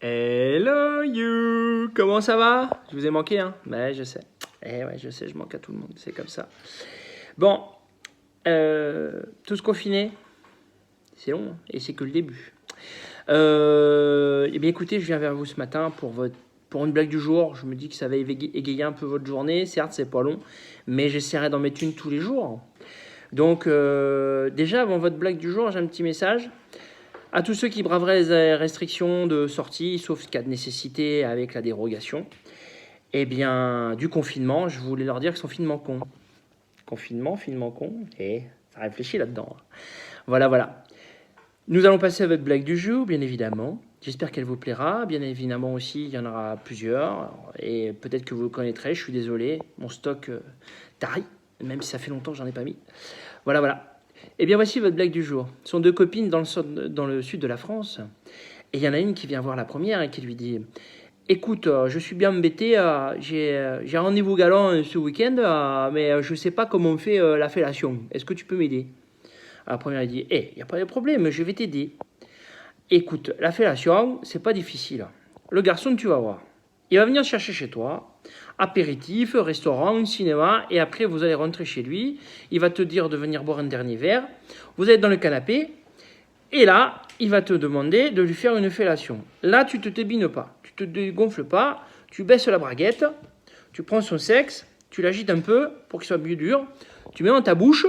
Hello you! Comment ça va? Je vous ai manqué, hein? Ouais, je sais. Ouais, je sais, je manque à tout le monde, c'est comme ça. Bon, tous confinés, c'est long, hein, et c'est que le début. Eh bien écoutez, je viens vers vous ce matin pour une blague du jour. Je me dis que ça va égayer un peu votre journée. Certes, c'est pas long, mais j'essaierai d'en mettre une tous les jours. Donc, déjà, avant votre blague du jour, j'ai un petit message. À tous ceux qui braveraient les restrictions de sortie, sauf cas de nécessité avec la dérogation, eh bien, du confinement, je voulais leur dire que c'est confinement con. Confinement con, et ça réfléchit là-dedans. Voilà. Nous allons passer à votre blague du jour, bien évidemment. J'espère qu'elle vous plaira. Bien évidemment aussi, il y en aura plusieurs. Et peut-être que vous le connaîtrez, je suis désolé. Mon stock taille, même si ça fait longtemps que j'en ai pas mis. Voilà. Eh bien, voici votre blague du jour. Ce sont deux copines dans le sud de la France. Et il y en a une qui vient voir la première et qui lui dit « Écoute, je suis bien embêté, j'ai rendez-vous galant ce week-end, mais je ne sais pas comment on fait la fellation. Est-ce que tu peux m'aider ?» La première, elle dit « il n'y a pas de problème, je vais t'aider. Écoute, la fellation, c'est pas difficile. Le garçon, tu vas voir. Il va venir chercher chez toi, apéritif, restaurant, cinéma, et après vous allez rentrer chez lui. Il va te dire de venir boire un dernier verre. Vous êtes dans le canapé, et là, il va te demander de lui faire une fellation. Là, tu ne te débines pas, tu ne te dégonfles pas, tu baisses la braguette, tu prends son sexe, tu l'agites un peu pour qu'il soit plus dur, tu mets dans ta bouche,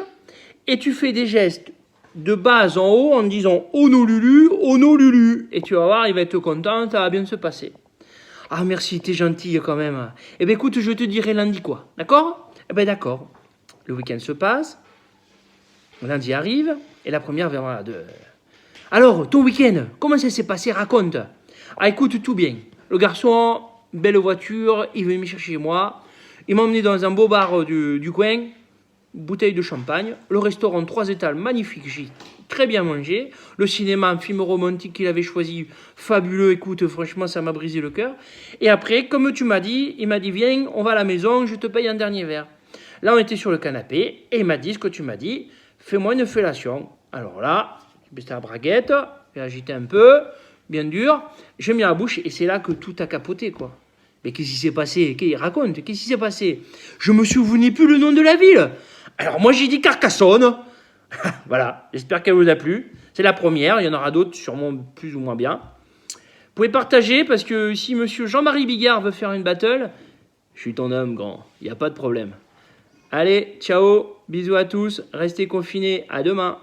et tu fais des gestes de bas en haut en disant « Oh no Lulu !» Et tu vas voir, il va être content, ça va bien se passer. Ah merci, t'es gentille quand même. Eh bien écoute, je te dirai lundi quoi, d'accord? Eh bien d'accord. Le week-end se passe, lundi arrive, et la première verra de... Alors, ton week-end, comment ça s'est passé? Raconte. Ah écoute, tout bien. Le garçon, belle voiture, il veut me chercher chez moi. Il m'a emmené dans un beau bar du coin, bouteille de champagne. Le restaurant 3 étages, magnifique, j'ai très bien mangé. Le cinéma, un film romantique qu'il avait choisi, fabuleux. Écoute, franchement, ça m'a brisé le cœur. Et après, comme tu m'as dit, il m'a dit, viens, on va à la maison, je te paye un dernier verre. Là, on était sur le canapé, et il m'a dit ce que tu m'as dit, fais-moi une fellation. Alors là, j'ai baissé la braguette, j'ai agité un peu, bien dur, j'ai mis à la bouche, et c'est là que tout a capoté, quoi. Mais qu'est-ce qui s'est passé? Raconte, qu'est-ce qui s'est passé? Je me souvenais plus le nom de la ville. Alors moi j'ai dit Carcassonne. Voilà, j'espère qu'elle vous a plu. C'est la première, il y en aura d'autres sûrement plus ou moins bien. Vous pouvez partager parce que si monsieur Jean-Marie Bigard veut faire une battle, je suis ton homme grand, il n'y a pas de problème. Allez, ciao, bisous à tous, restez confinés, à demain.